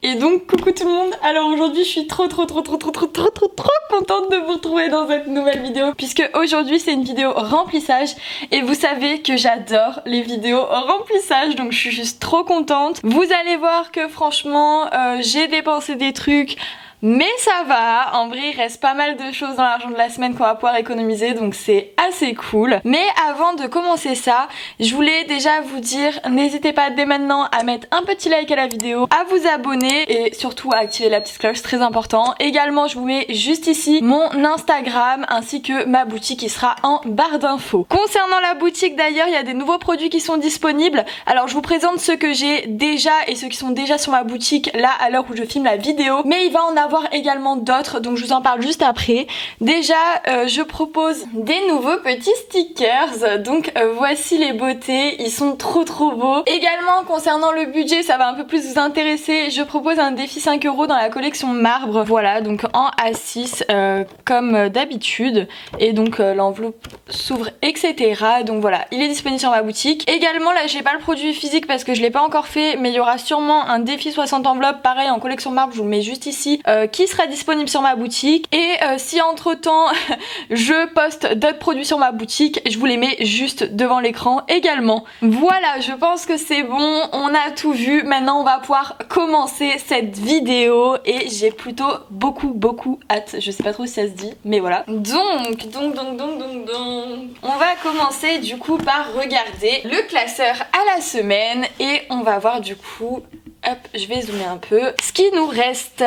Et donc coucou tout le monde, alors aujourd'hui je suis trop contente de vous retrouver dans cette nouvelle vidéo puisque aujourd'hui c'est une vidéo remplissage et vous savez que j'adore les vidéos remplissage donc je suis juste trop contente. Vous allez voir que franchement j'ai dépensé des trucs mais ça va, en vrai il reste pas mal de choses dans l'argent de la semaine qu'on va pouvoir économiser donc c'est assez cool. Mais avant de commencer ça, je voulais déjà vous dire, n'hésitez pas dès maintenant à mettre un petit like à la vidéo, à vous abonner et surtout à activer la petite cloche, c'est très important. Également je vous mets juste ici mon Instagram ainsi que ma boutique qui sera en barre d'infos. Concernant la boutique d'ailleurs, il y a des nouveaux produits qui sont disponibles. Alors je vous présente ceux que j'ai déjà et ceux qui sont déjà sur ma boutique là à l'heure où je filme la vidéo. Mais il va en avoir également d'autres donc je vous en parle juste après. Déjà je propose des nouveaux petits stickers donc voici les beautés, ils sont trop beaux. Également concernant le budget, ça va un peu plus vous intéresser, je propose un défi 5 € dans la collection marbre, voilà donc en A6 comme d'habitude et donc l'enveloppe s'ouvre etc. Donc voilà, il est disponible sur ma boutique. Également là j'ai pas le produit physique parce que je l'ai pas encore fait mais il y aura sûrement un défi 60 enveloppes pareil en collection marbre, je vous le mets juste ici qui sera disponible sur ma boutique et si entre temps je poste d'autres produits sur ma boutique, je vous les mets juste devant l'écran également. Voilà, je pense que c'est bon, on a tout vu, maintenant on va pouvoir commencer cette vidéo et j'ai plutôt beaucoup hâte, je sais pas trop si ça se dit mais voilà. Donc on va commencer du coup par regarder le classeur à la semaine et on va voir du coup. Hop, je vais zoomer un peu. Ce qui nous reste,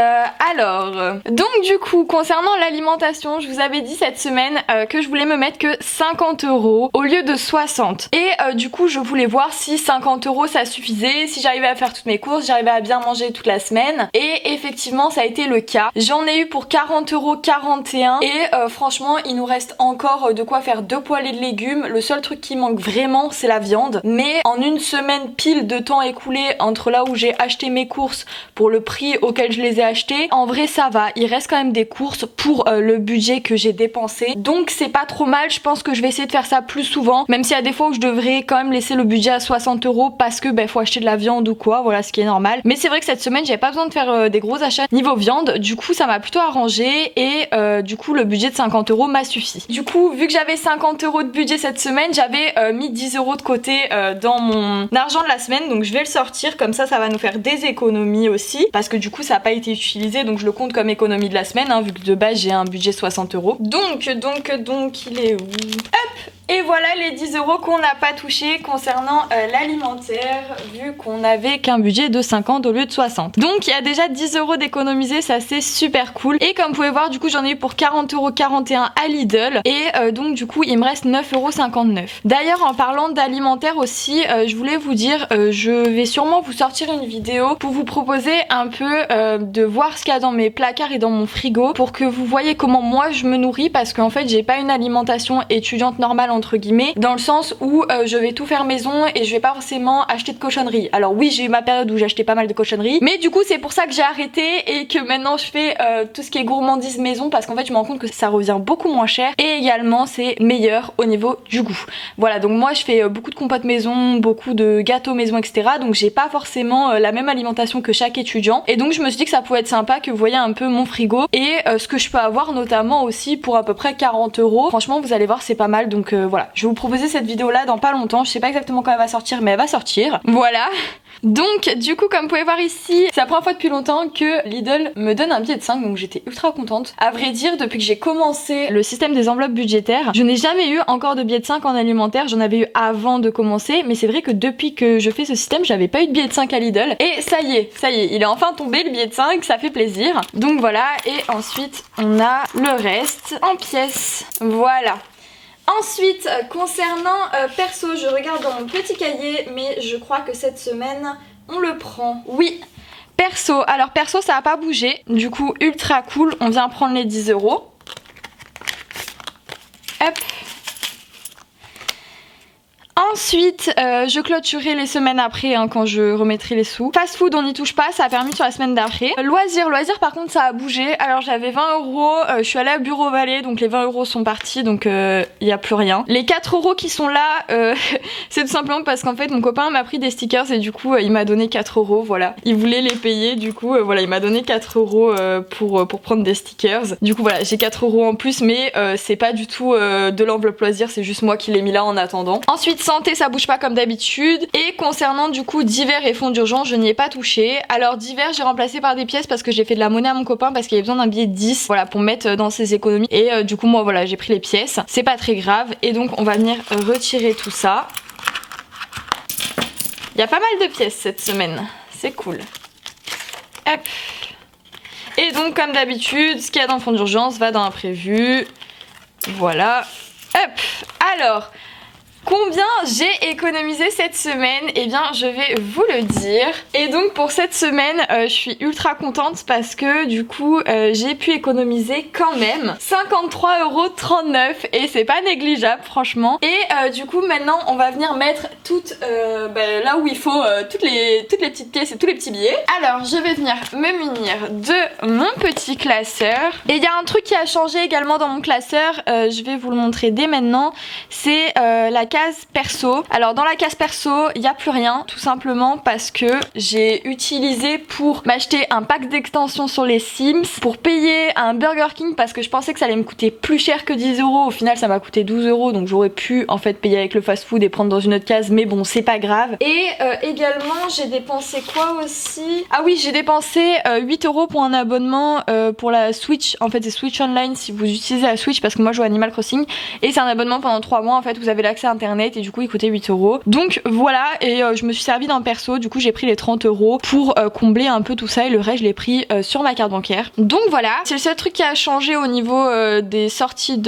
alors... Donc du coup, concernant l'alimentation, je vous avais dit cette semaine que je voulais me mettre que 50 € au lieu de 60. Et du coup, je voulais voir si 50 € ça suffisait, si j'arrivais à faire toutes mes courses, j'arrivais à bien manger toute la semaine. Et effectivement, ça a été le cas. J'en ai eu pour 40,41 € et franchement, il nous reste encore de quoi faire 2 poêlées de légumes. Le seul truc qui manque vraiment, c'est la viande. Mais en une semaine pile de temps écoulé entre là où j'ai acheté mes courses pour le prix auquel je les ai achetées, en vrai ça va, il reste quand même des courses pour le budget que j'ai dépensé donc c'est pas trop mal. Je pense que je vais essayer de faire ça plus souvent même s'il y a des fois où je devrais quand même laisser le budget à 60 € parce que faut acheter de la viande ou quoi, voilà ce qui est normal. Mais c'est vrai que cette semaine j'avais pas besoin de faire des gros achats niveau viande, du coup ça m'a plutôt arrangé et du coup le budget de 50 € m'a suffi. Du coup vu que j'avais 50 € de budget cette semaine, j'avais mis 10 € de côté dans mon argent de la semaine donc je vais le sortir comme ça va nous faire des économies aussi parce que du coup ça n'a pas été utilisé donc je le compte comme économie de la semaine vu que de base j'ai un budget 60 €. Donc il est où? Hop! Et voilà les 10 € qu'on n'a pas touché concernant l'alimentaire vu qu'on avait qu'un budget de 50 au lieu de 60. Donc il y a déjà 10 € d'économiser, ça c'est super cool. Et comme vous pouvez voir du coup j'en ai eu pour 40,41 € à Lidl et donc du coup il me reste 9,59 €. D'ailleurs en parlant d'alimentaire aussi je voulais vous dire je vais sûrement vous sortir une vidéo pour vous proposer un peu de voir ce qu'il y a dans mes placards et dans mon frigo pour que vous voyez comment moi je me nourris parce qu'en fait j'ai pas une alimentation étudiante normale entre guillemets dans le sens où je vais tout faire maison et je vais pas forcément acheter de cochonneries. Alors oui j'ai eu ma période où j'achetais pas mal de cochonneries mais du coup c'est pour ça que j'ai arrêté et que maintenant je fais tout ce qui est gourmandise maison parce qu'en fait je me rends compte que ça revient beaucoup moins cher et également c'est meilleur au niveau du goût. Voilà donc moi je fais beaucoup de compotes maison, beaucoup de gâteaux maison etc. Donc j'ai pas forcément la même alimentation que chaque étudiant et donc je me suis dit que ça pouvait être sympa que vous voyez un peu mon frigo et ce que je peux avoir notamment aussi pour à peu près 40 €. Franchement vous allez voir c'est pas mal donc voilà, je vais vous proposer cette vidéo là dans pas longtemps, je sais pas exactement quand elle va sortir mais elle va sortir. Voilà. Donc du coup comme vous pouvez voir ici, c'est la première fois depuis longtemps que Lidl me donne un billet de 5 donc j'étais ultra contente. À vrai dire depuis que j'ai commencé le système des enveloppes budgétaires, je n'ai jamais eu encore de billet de 5 en alimentaire, j'en avais eu avant de commencer mais c'est vrai que depuis que je fais ce système j'avais pas eu de billet de 5 à Lidl et ça y est, il est enfin tombé le billet de 5, ça fait plaisir. Donc voilà et ensuite on a le reste en pièces, voilà. Ensuite, concernant perso, je regarde dans mon petit cahier, mais je crois que cette semaine, on le prend. Oui, perso. Alors perso, ça n'a pas bougé. Du coup, ultra cool. On vient prendre les 10 €. Hop. Ensuite, je clôturerai les semaines après hein, quand je remettrai les sous. Fast food, on n'y touche pas, ça a permis sur la semaine d'après. Loisirs par contre ça a bougé. Alors j'avais 20 €, je suis allée à Bureau Vallée, donc les 20 € sont partis, donc il n'y a plus rien. Les 4 € qui sont là, c'est tout simplement parce qu'en fait mon copain m'a pris des stickers et du coup il m'a donné 4 €, voilà. Il voulait les payer, du coup voilà, il m'a donné 4 € pour prendre des stickers. Du coup voilà, j'ai 4 € en plus, mais c'est pas du tout de l'enveloppe loisir, c'est juste moi qui l'ai mis là en attendant. Ensuite santé, ça bouge pas comme d'habitude. Et concernant du coup divers et fonds d'urgence, je n'y ai pas touché. Alors divers, j'ai remplacé par des pièces parce que j'ai fait de la monnaie à mon copain parce qu'il avait besoin d'un billet de 10, voilà, pour mettre dans ses économies. Et du coup moi voilà, j'ai pris les pièces, c'est pas très grave. Et donc on va venir retirer tout ça. Il y a pas mal de pièces cette semaine, c'est cool. Hop. Et donc comme d'habitude, ce qu'il y a dans le fonds d'urgence va dans l'imprévu. Voilà. Hop. Alors, combien j'ai économisé cette semaine? Eh bien je vais vous le dire. Et donc pour cette semaine je suis ultra contente parce que du coup j'ai pu économiser quand même 53,39 € et c'est pas négligeable franchement. Et du coup maintenant on va venir mettre toutes là où il faut toutes les petites pièces et tous les petits billets. Alors je vais venir me munir de mon petit classeur. Et il y a un truc qui a changé également dans mon classeur, je vais vous le montrer dès maintenant. C'est la case perso. Alors dans la case perso il n'y a plus rien, tout simplement parce que j'ai utilisé pour m'acheter un pack d'extensions sur les Sims, pour payer un Burger King parce que je pensais que ça allait me coûter plus cher que 10 €. Au final ça m'a coûté 12 € donc j'aurais pu en fait payer avec le fast food et prendre dans une autre case, mais bon c'est pas grave. Et également j'ai dépensé quoi aussi? Ah oui, j'ai dépensé 8 € pour un abonnement pour la Switch. En fait c'est Switch Online si vous utilisez la Switch, parce que moi je joue à Animal Crossing et c'est un abonnement pendant 3 mois en fait, vous avez l'accès à internet et du coup il coûtait 8 €. Donc voilà, et je me suis servi d'un perso, du coup j'ai pris les 30 € pour combler un peu tout ça et le reste je l'ai pris sur ma carte bancaire. Donc voilà, c'est le seul truc qui a changé au niveau des sorties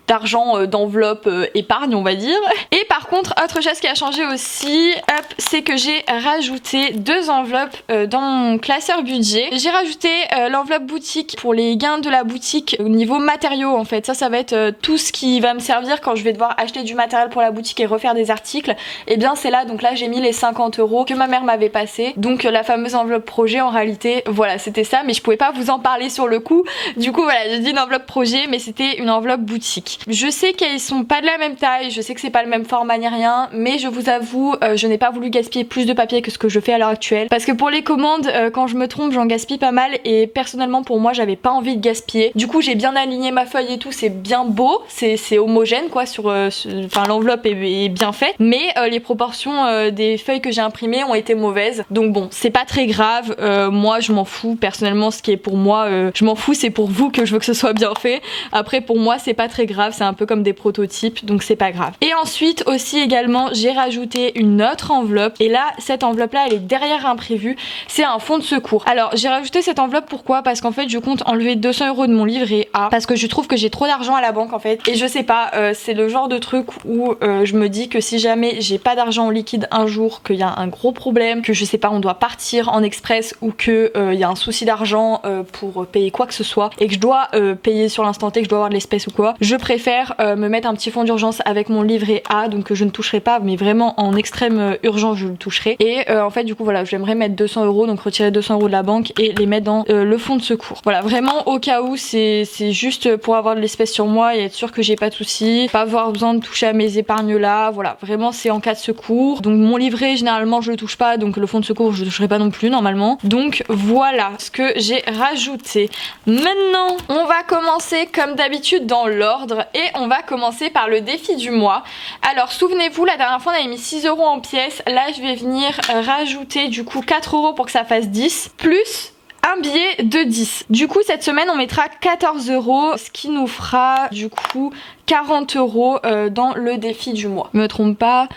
d'argent, d'enveloppe épargne on va dire. Et par contre autre chose qui a changé aussi, hop, c'est que j'ai rajouté 2 enveloppes dans mon classeur budget. J'ai rajouté l'enveloppe boutique pour les gains de la boutique au niveau matériaux en fait. Ça va être tout ce qui va me servir quand je vais devoir acheter du matériel pour la boutique et refaire des articles. Et bien c'est là, donc là j'ai mis les 50 € que ma mère m'avait passé. Donc la fameuse enveloppe projet en réalité, voilà c'était ça, mais je pouvais pas vous en parler sur le coup. Du coup voilà, j'ai dit une enveloppe projet mais c'était une enveloppe boutique. Je sais qu'elles sont pas de la même taille, je sais que c'est pas le même format ni rien, mais je vous avoue, je n'ai pas voulu gaspiller plus de papier que ce que je fais à l'heure actuelle. Parce que pour les commandes, quand je me trompe, j'en gaspille pas mal et personnellement pour moi, j'avais pas envie de gaspiller. Du coup, j'ai bien aligné ma feuille et tout, c'est bien beau, c'est homogène quoi, enfin l'enveloppe est bien faite, mais les proportions des feuilles que j'ai imprimées ont été mauvaises. Donc bon, c'est pas très grave, moi je m'en fous, personnellement ce qui est pour moi, je m'en fous, c'est pour vous que je veux que ce soit bien fait. Après pour moi, c'est pas très grave, c'est un peu comme des prototypes, donc c'est pas grave. Et ensuite aussi également j'ai rajouté une autre enveloppe, et là cette enveloppe là elle est derrière imprévu, c'est un fonds de secours. Alors j'ai rajouté cette enveloppe pourquoi? Parce qu'en fait je compte enlever 200 € de mon livret A, parce que je trouve que j'ai trop d'argent à la banque en fait, et je sais pas, c'est le genre de truc où je me dis que si jamais j'ai pas d'argent en liquide un jour, qu'il y a un gros problème, que je sais pas on doit partir en express ou que il y a un souci d'argent pour payer quoi que ce soit et que je dois payer sur l'instant T, que je dois avoir de l'espèce ou quoi, je préfère me mettre un petit fonds d'urgence avec mon livret A, donc que je ne toucherai pas, mais vraiment en extrême urgence je le toucherai. Et en fait du coup voilà, j'aimerais mettre 200 €, donc retirer 200 € de la banque et les mettre dans le fonds de secours. Voilà, vraiment au cas où, c'est juste pour avoir de l'espèce sur moi et être sûr que j'ai pas de soucis, pas avoir besoin de toucher à mes épargnes là, voilà, vraiment c'est en cas de secours. Donc mon livret généralement je le touche pas, donc le fonds de secours je le toucherai pas non plus normalement. Donc voilà ce que j'ai rajouté. Maintenant on va commencer comme d'habitude dans l'ordre et on va commencer par le défi du mois. Alors souvenez-vous, la dernière fois on avait mis 6 € en pièces, là je vais venir rajouter du coup 4 € pour que ça fasse 10, plus un billet de 10. Du coup cette semaine on mettra 14 €, ce qui nous fera du coup 40 € dans le défi du mois. Je me trompe pas,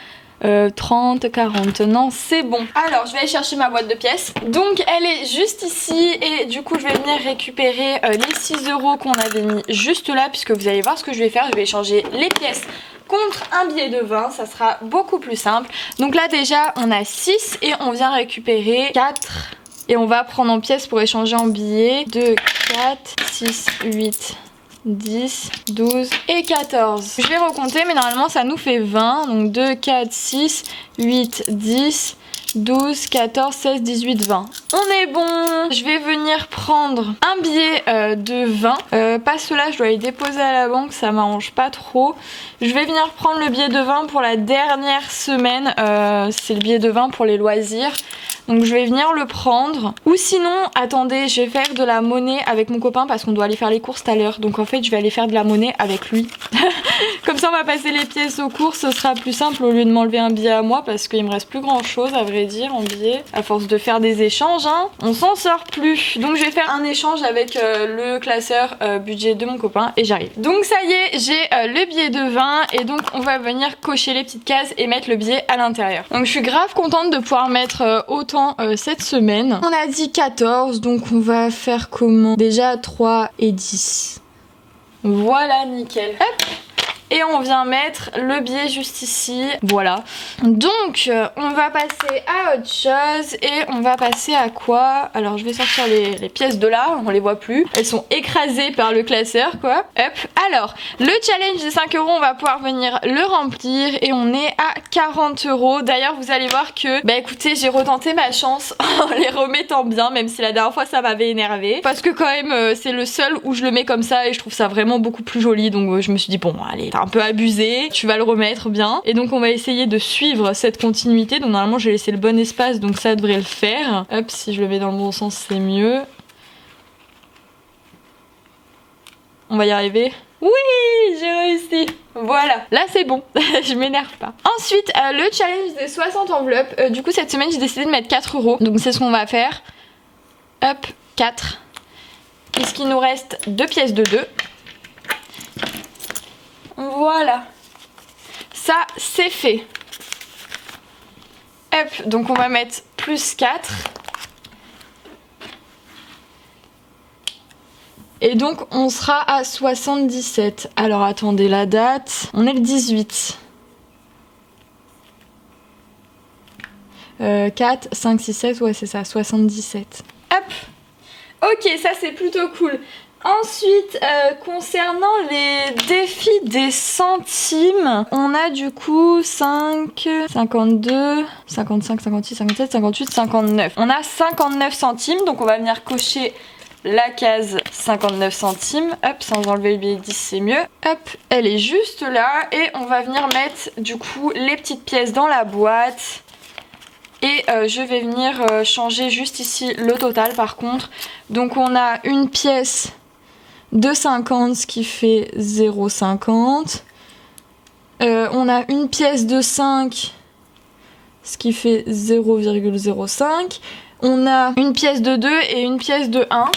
30, 40, non c'est bon. Alors je vais aller chercher ma boîte de pièces. Donc elle est juste ici et du coup je vais venir récupérer les 6 € qu'on avait mis juste là, puisque vous allez voir ce que je vais faire, je vais échanger les pièces contre un billet de 20, ça sera beaucoup plus simple. Donc là déjà on a 6 et on vient récupérer 4 et on va prendre en pièces pour échanger en billets. 2, 4, 6, 8, 10, 12 et 14. Je vais recompter mais normalement ça nous fait 20. Donc 2, 4, 6, 8, 10, 12, 14, 16, 18, 20. On est bon. Je vais venir prendre un billet de 20. Pas cela, je dois les déposer à la banque, ça m'arrange pas trop. Je vais venir prendre le billet de 20 pour la dernière semaine. C'est le billet de 20 pour les loisirs. Donc je vais venir le prendre. Ou sinon, attendez, je vais faire de la monnaie avec mon copain parce qu'on doit aller faire les courses tout à l'heure. Donc en fait, je vais aller faire de la monnaie avec lui. Comme ça, on va passer les pièces aux courses. Ce sera plus simple au lieu de m'enlever un billet à moi parce qu'il me reste plus grand chose à vrai dire en billets. À force de faire des échanges, hein, on s'en sort plus. Donc je vais faire un échange avec le classeur budget de mon copain et j'arrive. Donc ça y est, j'ai le billet de 20 et donc on va venir cocher les petites cases et mettre le billet à l'intérieur. Donc je suis grave contente de pouvoir mettre autant cette semaine. On a dit 14, donc on va faire comment? Déjà 3 et 10. Voilà, nickel. Hop. Et on vient mettre le billet juste ici, voilà. Donc on va passer à autre chose et on va passer à quoi? Alors je vais sortir les pièces de là, on les voit plus. Elles sont écrasées par le classeur quoi. Hop. Alors le challenge des 5 €, on va pouvoir venir le remplir et on est à 40 €. D'ailleurs vous allez voir que, bah écoutez, j'ai retenté ma chance en les remettant bien, même si la dernière fois ça m'avait énervé. Parce que quand même c'est le seul où je le mets comme ça et je trouve ça vraiment beaucoup plus joli. Donc je me suis dit bon allez, un peu abusé, tu vas le remettre bien. Et donc on va essayer de suivre cette continuité. Donc normalement j'ai laissé le bon espace, donc ça devrait le faire. Hop, si je le mets dans le bon sens c'est mieux. On va y arriver. Oui, j'ai réussi. Voilà, là c'est bon, je m'énerve pas. Ensuite, le challenge des 60 enveloppes. Du coup cette semaine j'ai décidé de mettre 4 €. Donc c'est ce qu'on va faire. Hop, 4. Puisqu'il nous reste 2 pièces de 2. Voilà, ça c'est fait. Hop, donc on va mettre plus 4. Et donc on sera à 77. Alors attendez la date, on est le 18. 4, 5, 6, 7, ouais c'est ça, 77. Hop. Ok, ça c'est plutôt cool. Ensuite, concernant les défis des centimes, on a du coup 5, 52, 55, 56, 57, 58, 59. On a 59 centimes, donc on va venir cocher la case 59 centimes. Hop, sans enlever le billet de 10, c'est mieux. Hop, elle est juste là. Et on va venir mettre du coup les petites pièces dans la boîte. Et je vais venir changer juste ici le total par contre. Donc on a une pièce de 50, ce qui fait 0,50. On a une pièce de 5, ce qui fait 0,05. On a une pièce de 2 et une pièce de 1.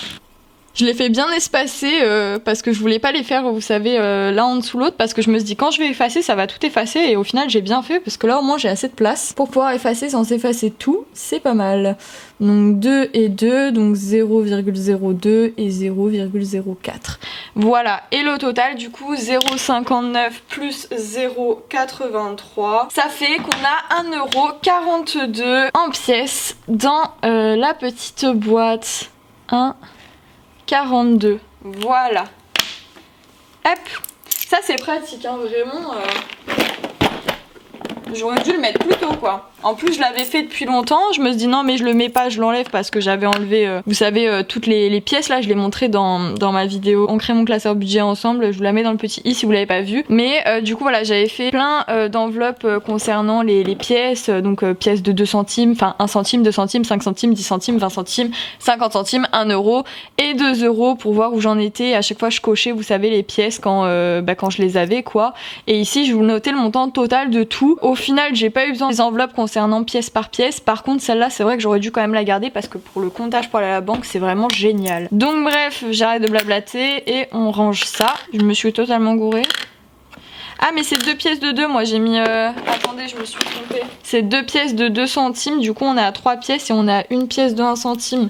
Je les fais bien espacer parce que je voulais pas les faire, vous savez, l'un en dessous l'autre, parce que je me suis dit quand je vais effacer, ça va tout effacer, et au final j'ai bien fait parce que là au moins j'ai assez de place pour pouvoir effacer sans effacer tout, c'est pas mal. Donc 2 et 2, donc 0,02 et 0,04. Voilà, et le total du coup 0,59 plus 0,83, ça fait qu'on a 1,42 € en pièces dans la petite boîte. 1,42. Voilà. Hop. Ça c'est pratique, hein, vraiment. J'aurais dû le mettre plus tôt quoi. En plus je l'avais fait depuis longtemps. Je me suis dit non mais je le mets pas, je l'enlève parce que j'avais enlevé, vous savez, toutes les pièces là. Je l'ai montré dans ma vidéo. On crée mon classeur budget ensemble. Je vous la mets dans le petit i si vous l'avez pas vu. Mais du coup voilà, j'avais fait plein d'enveloppes concernant les pièces. Donc pièces de 2 centimes, enfin 1 centime, 2 centimes, 5 centimes, 10 centimes, 20 centimes, 50 centimes, 1 € et 2 € pour voir où j'en étais. À chaque fois je cochais, vous savez, les pièces quand je les avais quoi. Et ici je vous notais le montant total de tout. Au final j'ai pas eu besoin des enveloppes concernant pièce par pièce. Par contre celle-là c'est vrai que j'aurais dû quand même la garder parce que pour le comptage pour aller à la banque c'est vraiment génial. Donc bref, j'arrête de blablater et on range ça. Je me suis totalement gourée. Ah mais c'est 2 pièces de 2, moi j'ai mis... Attendez, je me suis trompée. C'est 2 pièces de 2 centimes, du coup on est à 3 pièces et on a une pièce de 1 centime.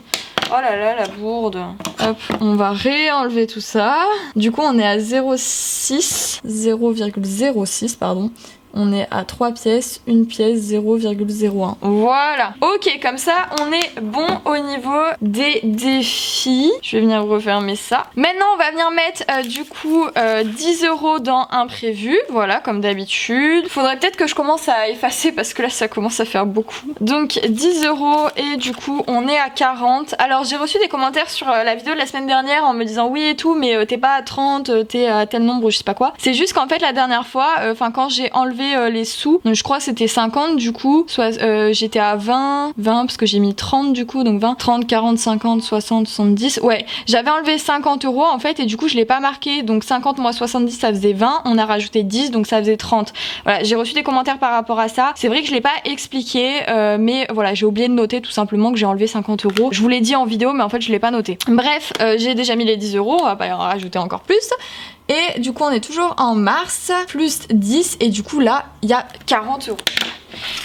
Oh là là, la bourde. Hop, on va réenlever tout ça. Du coup on est à 0,06 pardon. on est à 3 pièces, une pièce 0,01. Voilà. Ok, comme ça on est bon au niveau des défis. Je vais venir refermer ça. Maintenant on va venir mettre du coup 10 € dans imprévu. Voilà, comme d'habitude. Faudrait peut-être que je commence à effacer parce que là ça commence à faire beaucoup. Donc 10 € et du coup on est à 40. Alors j'ai reçu des commentaires sur la vidéo de la semaine dernière en me disant oui et tout, mais t'es pas à 30, t'es à tel nombre, je sais pas quoi. C'est juste qu'en fait la dernière fois, quand j'ai enlevé les sous, donc je crois que c'était 50 du coup, soit j'étais à 20 parce que j'ai mis 30 du coup, donc 20, 30, 40, 50, 60, 70. Ouais, j'avais enlevé 50 € en fait et du coup je l'ai pas marqué, donc 50 moins 70 ça faisait 20, on a rajouté 10 donc ça faisait 30. Voilà, j'ai reçu des commentaires par rapport à ça. C'est vrai que je l'ai pas expliqué, mais voilà, j'ai oublié de noter tout simplement que j'ai enlevé 50 €. Je vous l'ai dit en vidéo, mais en fait je l'ai pas noté. Bref, j'ai déjà mis les 10 €, on va pas en rajouter encore plus. Et du coup on est toujours en mars, plus 10, et du coup là il y a 40 €.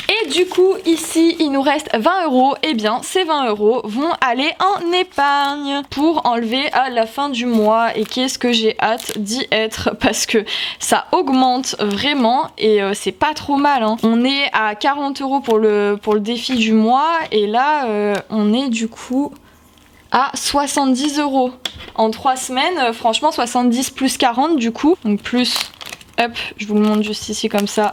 Et du coup ici il nous reste 20 €, et bien ces 20 € vont aller en épargne pour enlever à la fin du mois. Et qu'est-ce que j'ai hâte d'y être parce que ça augmente vraiment et c'est pas trop mal hein. On est à 40 € pour le défi du mois et là on est du coup à 70 € en 3 semaines. Franchement 70 plus 40 du coup, donc plus, hop, je vous le montre juste ici comme ça.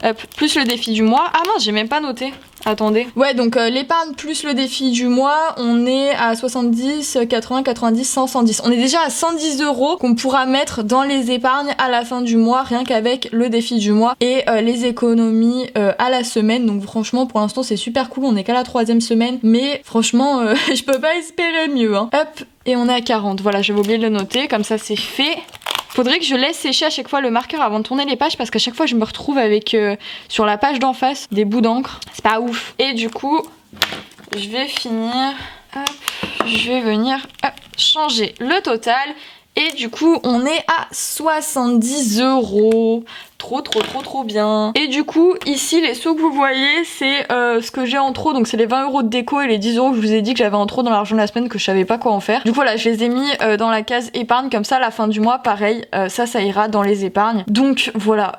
Hop, plus le défi du mois. Ah mince, j'ai même pas noté. Attendez. Ouais, donc l'épargne plus le défi du mois, on est à 70, 80, 90, 100, 110. On est déjà à 110 € qu'on pourra mettre dans les épargnes à la fin du mois, rien qu'avec le défi du mois et les économies à la semaine. Donc franchement, pour l'instant, c'est super cool. On est qu'à la 3e semaine, mais franchement, je peux pas espérer mieux. Hein. Hop, et on est à 40. Voilà, j'avais oublié de le noter. Comme ça, c'est fait. Faudrait que je laisse sécher à chaque fois le marqueur avant de tourner les pages parce qu'à chaque fois je me retrouve avec sur la page d'en face des bouts d'encre. C'est pas ouf. Et du coup, je vais finir. Hop, je vais venir changer le total. Et du coup, on est à 70 €. Trop bien. Et du coup, ici, les sous que vous voyez, c'est ce que j'ai en trop. Donc, c'est les 20 € de déco et les 10 € que je vous ai dit que j'avais en trop dans l'argent de la semaine que je savais pas quoi en faire. Du coup, voilà, je les ai mis dans la case épargne. Comme ça, à la fin du mois, pareil, ça ira dans les épargnes. Donc, voilà,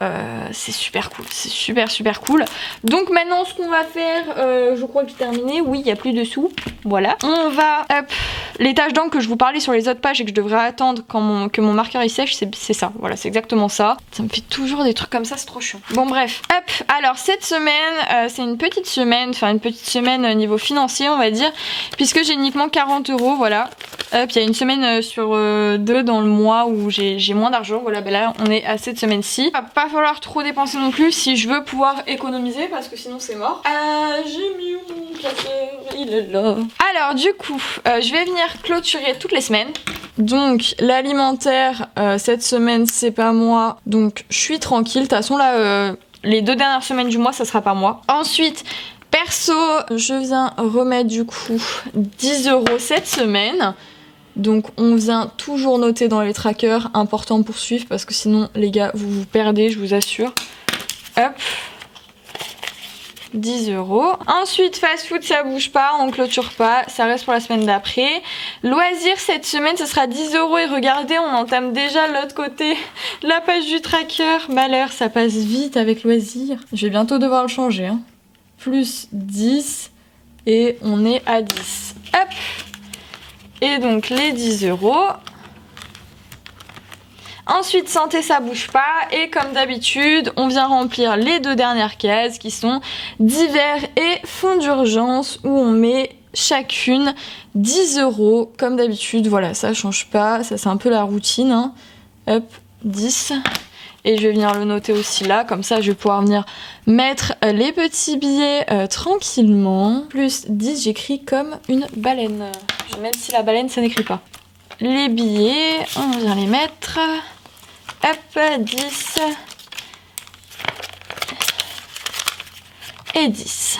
c'est super cool. C'est super cool. Donc, maintenant, ce qu'on va faire, je crois que j'ai terminé. Oui, il n'y a plus de sous. Voilà. On va, hop, les taches d'encre que je vous parlais sur les autres pages et que je devrais attendre que mon marqueur il sèche, c'est ça. Voilà, c'est exactement ça. Ça me fait toujours des trucs comme ça, c'est trop chiant. Bon bref, hop, alors cette semaine, c'est une petite semaine niveau financier on va dire, puisque j'ai uniquement 40 €, voilà. Hop, il y a une semaine sur 2 dans le mois où j'ai moins d'argent, voilà, ben là on est à cette semaine-ci. Va pas falloir trop dépenser non plus si je veux pouvoir économiser parce que sinon c'est mort. J'ai mis mon classeur, il est là. Alors du coup, je vais venir clôturer toutes les semaines. Donc l'alimentaire cette semaine c'est pas moi, donc je suis tranquille. De toute façon là les 2 dernières semaines du mois ça sera pas moi. Ensuite perso je viens remettre du coup 10 € cette semaine. Donc on vient toujours noter dans les trackers, important pour suivre parce que sinon les gars vous vous perdez, je vous assure. Hop, 10 €. Ensuite fast food ça bouge pas, on clôture pas, ça reste pour la semaine d'après. Loisirs cette semaine ça sera 10 € et regardez on entame déjà l'autre côté la page du tracker. Malheur, ça passe vite avec loisirs. Je vais bientôt devoir le changer hein. Plus 10 et on est à 10. Hop. Et donc les 10 €. Ensuite santé ça bouge pas et comme d'habitude on vient remplir les 2 dernières cases qui sont divers et fonds d'urgence où on met chacune 10 € comme d'habitude. Voilà, ça change pas, ça c'est un peu la routine hein. Hop, 10. Et je vais venir le noter aussi là, comme ça je vais pouvoir venir mettre les petits billets tranquillement. Plus 10, j'écris comme une baleine. Même si la baleine ça n'écrit pas. Les billets, on vient les mettre. Hop, 10 et 10.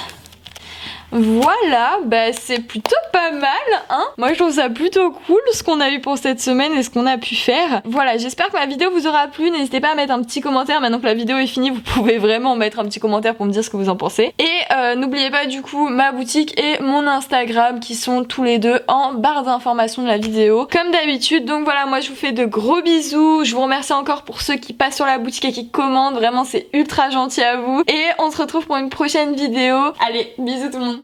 Voilà, bah c'est plutôt pas mal, hein. Moi je trouve ça plutôt cool ce qu'on a eu pour cette semaine et ce qu'on a pu faire. Voilà, j'espère que ma vidéo vous aura plu. N'hésitez pas à mettre un petit commentaire. Maintenant que la vidéo est finie, vous pouvez vraiment mettre un petit commentaire pour me dire ce que vous en pensez. Et n'oubliez pas du coup ma boutique et mon Instagram qui sont tous les deux en barre d'information de la vidéo comme d'habitude. Donc voilà, moi je vous fais de gros bisous. Je vous remercie encore pour ceux qui passent sur la boutique et qui commandent. Vraiment c'est ultra gentil à vous. Et on se retrouve pour une prochaine vidéo. Allez, bisous tout le monde.